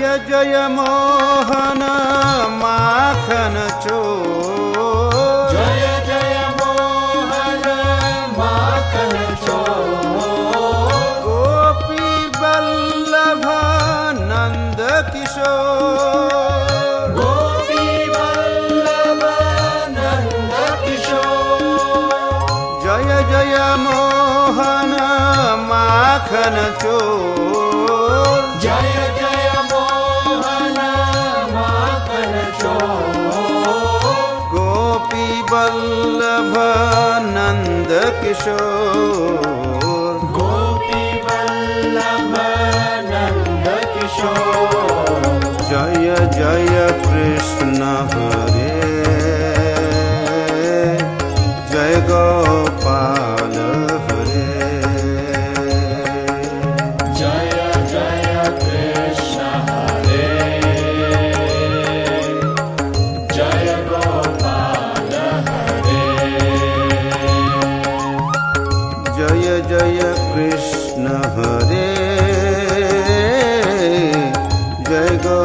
जय मोहन माखन चोर। जय जय मोहन माखन चोर। गोपी वल्लभ नंद किशोर। गोपी वल्लभ नंद किशोर। जय जय मोहन माखन चोर। जय जय मोहन माखन चोर। गोपी वल्लभ नंद किशोर। गोपी वल्लभ नंद किशोर। जय जय कृष्ण हरे जय गोपाल हरे। जय जय कृष्ण हरे जय गोपाल हरे। जय जय कृष्ण हरे जय गो